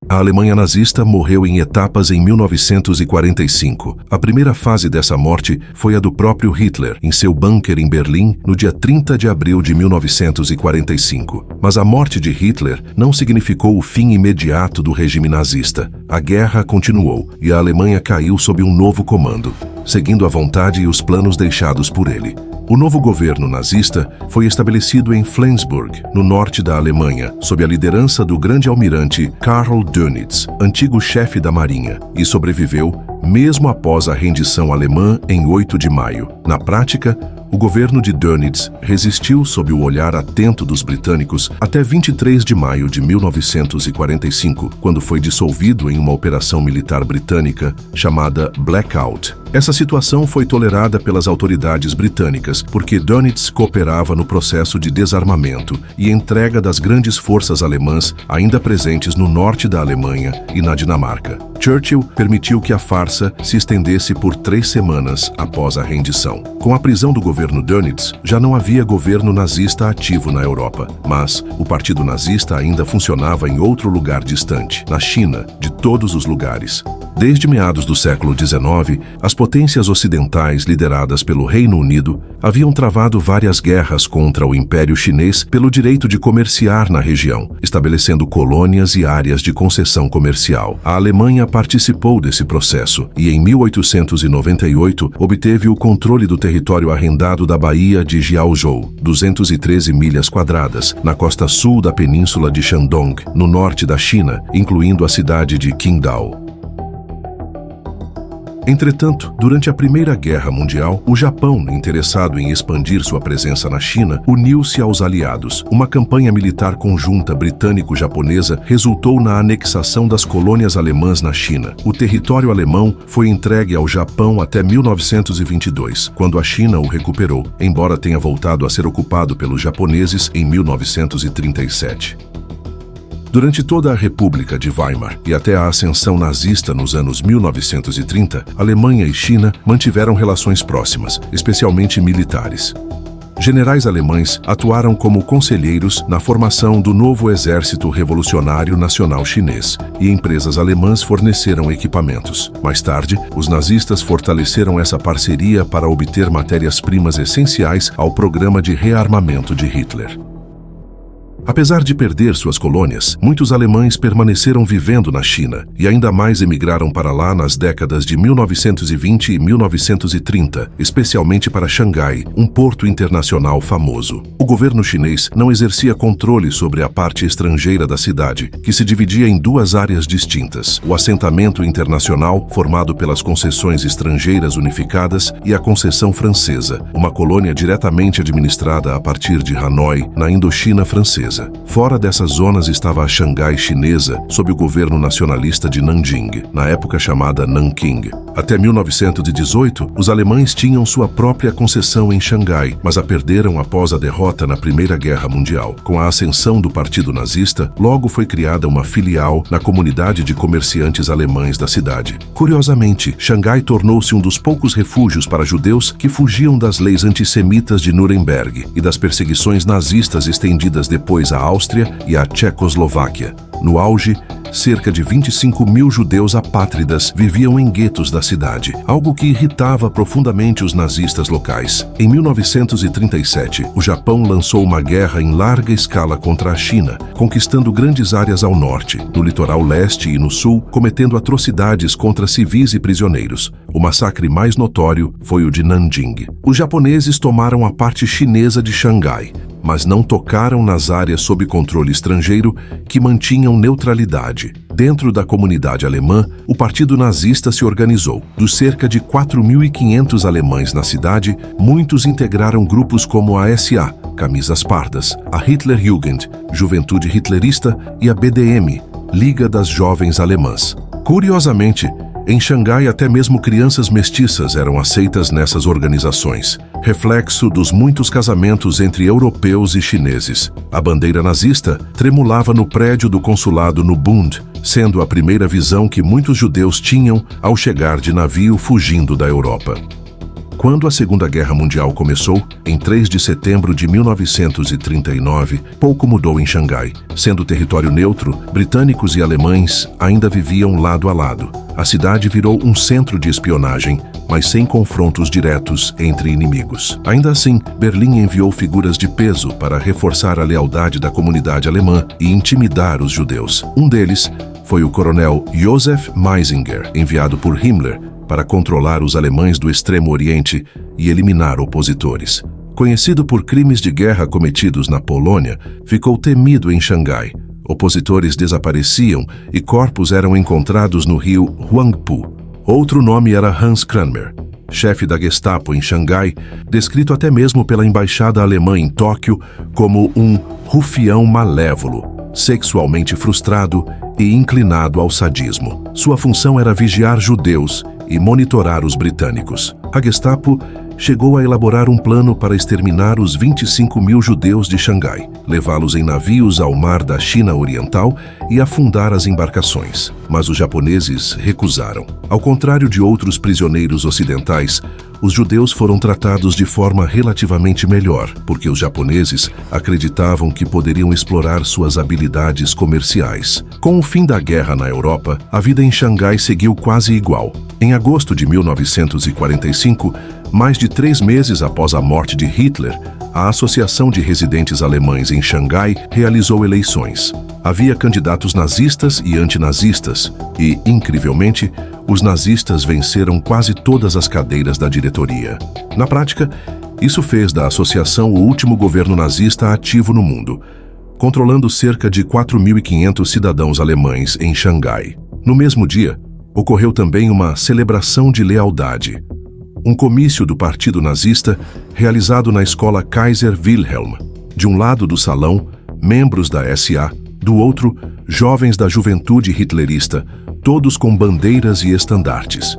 A Alemanha nazista morreu em etapas em 1945. A primeira fase dessa morte foi a do próprio Hitler, em seu bunker em Berlim, no dia 30 de abril de 1945. Mas a morte de Hitler não significou o fim imediato do regime nazista. A guerra continuou e a Alemanha caiu sob um novo comando, seguindo a vontade e os planos deixados por ele. O novo governo nazista foi estabelecido em Flensburg, no norte da Alemanha, sob a liderança do grande almirante Karl Dönitz, antigo chefe da Marinha, e sobreviveu mesmo após a rendição alemã em 8 de maio. Na prática, o governo de Dönitz resistiu sob o olhar atento dos britânicos até 23 de maio de 1945, quando foi dissolvido em uma operação militar britânica chamada Blackout. Essa situação foi tolerada pelas autoridades britânicas porque Dönitz cooperava no processo de desarmamento e entrega das grandes forças alemãs ainda presentes no norte da Alemanha e na Dinamarca. Churchill permitiu que a farsa se estendesse por 3 semanas após a rendição. Com a prisão do governo Dönitz, já não havia governo nazista ativo na Europa, mas o partido nazista ainda funcionava em outro lugar distante, na China, de todos os lugares. Desde meados do século XIX, as potências ocidentais lideradas pelo Reino Unido haviam travado várias guerras contra o Império Chinês pelo direito de comerciar na região, estabelecendo colônias e áreas de concessão comercial. A Alemanha participou desse processo e, em 1898, obteve o controle do território arrendado da Baía de Jiaozhou, 213 milhas quadradas, na costa sul da península de Shandong, no norte da China, incluindo a cidade de Qingdao. Entretanto, durante a Primeira Guerra Mundial, o Japão, interessado em expandir sua presença na China, uniu-se aos aliados. Uma campanha militar conjunta britânico-japonesa resultou na anexação das colônias alemãs na China. O território alemão foi entregue ao Japão até 1922, quando a China o recuperou, embora tenha voltado a ser ocupado pelos japoneses em 1937. Durante toda a República de Weimar e até a ascensão nazista nos anos 1930, Alemanha e China mantiveram relações próximas, especialmente militares. Generais alemães atuaram como conselheiros na formação do novo Exército Revolucionário Nacional Chinês e empresas alemãs forneceram equipamentos. Mais tarde, os nazistas fortaleceram essa parceria para obter matérias-primas essenciais ao programa de rearmamento de Hitler. Apesar de perder suas colônias, muitos alemães permaneceram vivendo na China e ainda mais emigraram para lá nas décadas de 1920 e 1930, especialmente para Xangai, um porto internacional famoso. O governo chinês não exercia controle sobre a parte estrangeira da cidade, que se dividia em 2 áreas distintas: o assentamento internacional, formado pelas concessões estrangeiras unificadas, e a concessão francesa, uma colônia diretamente administrada a partir de Hanoi, na Indochina francesa. Fora dessas zonas estava a Xangai chinesa, sob o governo nacionalista de Nanjing, na época chamada Nanking. Até 1918, os alemães tinham sua própria concessão em Xangai, mas a perderam após a derrota na Primeira Guerra Mundial. Com a ascensão do Partido Nazista, logo foi criada uma filial na comunidade de comerciantes alemães da cidade. Curiosamente, Xangai tornou-se um dos poucos refúgios para judeus que fugiam das leis antissemitas de Nuremberg e das perseguições nazistas estendidas depois à Áustria e à Tchecoslováquia. No auge, cerca de 25.000 judeus apátridas viviam em guetos da cidade, algo que irritava profundamente os nazistas locais. Em 1937, o Japão lançou uma guerra em larga escala contra a China, conquistando grandes áreas ao norte, no litoral leste e no sul, cometendo atrocidades contra civis e prisioneiros. O massacre mais notório foi o de Nanjing. Os japoneses tomaram a parte chinesa de Xangai, mas não tocaram nas áreas sob controle estrangeiro que mantinham neutralidade. Dentro da comunidade alemã, o Partido Nazista se organizou. Dos cerca de 4.500 alemães na cidade, muitos integraram grupos como a SA, Camisas Pardas, a Hitlerjugend, Juventude Hitlerista, e a BDM, Liga das Jovens Alemãs. Curiosamente, Em Xangai, até mesmo crianças mestiças eram aceitas nessas organizações, reflexo dos muitos casamentos entre europeus e chineses. A bandeira nazista tremulava no prédio do consulado no Bund, sendo a primeira visão que muitos judeus tinham ao chegar de navio fugindo da Europa. Quando a Segunda Guerra Mundial começou, em 3 de setembro de 1939, pouco mudou em Xangai. Sendo território neutro, britânicos e alemães ainda viviam lado a lado. A cidade virou um centro de espionagem, mas sem confrontos diretos entre inimigos. Ainda assim, Berlim enviou figuras de peso para reforçar a lealdade da comunidade alemã e intimidar os judeus. Um deles foi o coronel Josef Meisinger, enviado por Himmler para controlar os alemães do Extremo Oriente e eliminar opositores. Conhecido por crimes de guerra cometidos na Polônia, ficou temido em Xangai. Opositores desapareciam e corpos eram encontrados no rio Huangpu. Outro nome era Hans Kramer, chefe da Gestapo em Xangai, descrito até mesmo pela embaixada alemã em Tóquio como um rufião malévolo, sexualmente frustrado e inclinado ao sadismo. Sua função era vigiar judeus e monitorar os britânicos. A Gestapo chegou a elaborar um plano para exterminar os 25 mil judeus de Xangai, levá-los em navios ao mar da China Oriental e afundar as embarcações. Mas os japoneses recusaram. Ao contrário de outros prisioneiros ocidentais, os judeus foram tratados de forma relativamente melhor, porque os japoneses acreditavam que poderiam explorar suas habilidades comerciais. Com o fim da guerra na Europa, a vida em Xangai seguiu quase igual. Em agosto de 1945, mais de 3 meses após a morte de Hitler, a Associação de Residentes Alemães em Xangai realizou eleições. Havia candidatos nazistas e antinazistas e, incrivelmente, os nazistas venceram quase todas as cadeiras da diretoria. Na prática, isso fez da associação o último governo nazista ativo no mundo, controlando cerca de 4.500 cidadãos alemães em Xangai. No mesmo dia, ocorreu também uma celebração de lealdade. Um comício do Partido Nazista realizado na escola Kaiser Wilhelm. De um lado do salão, membros da SA, do outro, jovens da juventude hitlerista, todos com bandeiras e estandartes.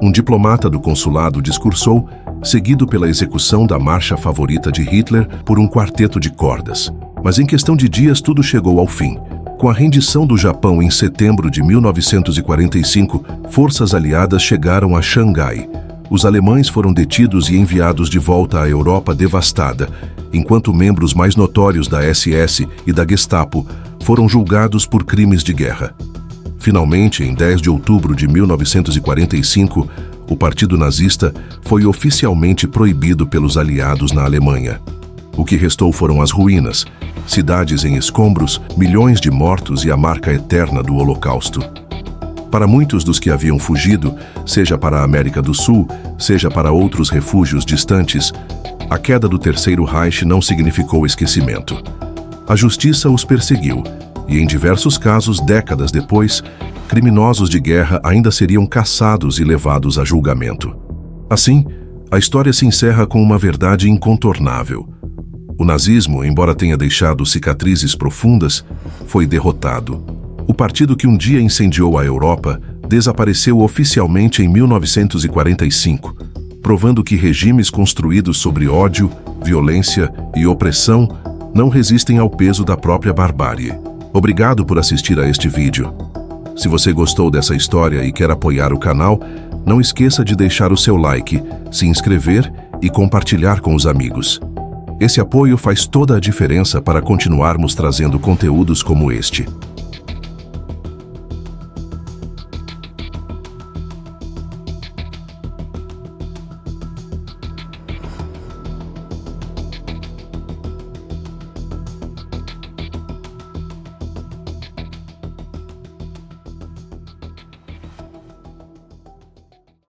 Um diplomata do consulado discursou, seguido pela execução da marcha favorita de Hitler por um quarteto de cordas. Mas em questão de dias tudo chegou ao fim. Com a rendição do Japão em setembro de 1945, forças aliadas chegaram a Xangai. Os alemães foram detidos e enviados de volta à Europa devastada, enquanto membros mais notórios da SS e da Gestapo foram julgados por crimes de guerra. Finalmente, em 10 de outubro de 1945, o Partido Nazista foi oficialmente proibido pelos aliados na Alemanha. O que restou foram as ruínas, cidades em escombros, milhões de mortos e a marca eterna do Holocausto. Para muitos dos que haviam fugido, seja para a América do Sul, seja para outros refúgios distantes, a queda do Terceiro Reich não significou esquecimento. A justiça os perseguiu, e em diversos casos, décadas depois, criminosos de guerra ainda seriam caçados e levados a julgamento. Assim, a história se encerra com uma verdade incontornável. O nazismo, embora tenha deixado cicatrizes profundas, foi derrotado. O partido que um dia incendiou a Europa desapareceu oficialmente em 1945, provando que regimes construídos sobre ódio, violência e opressão não resistem ao peso da própria barbárie. Obrigado por assistir a este vídeo. Se você gostou dessa história e quer apoiar o canal, não esqueça de deixar o seu like, se inscrever e compartilhar com os amigos. Esse apoio faz toda a diferença para continuarmos trazendo conteúdos como este.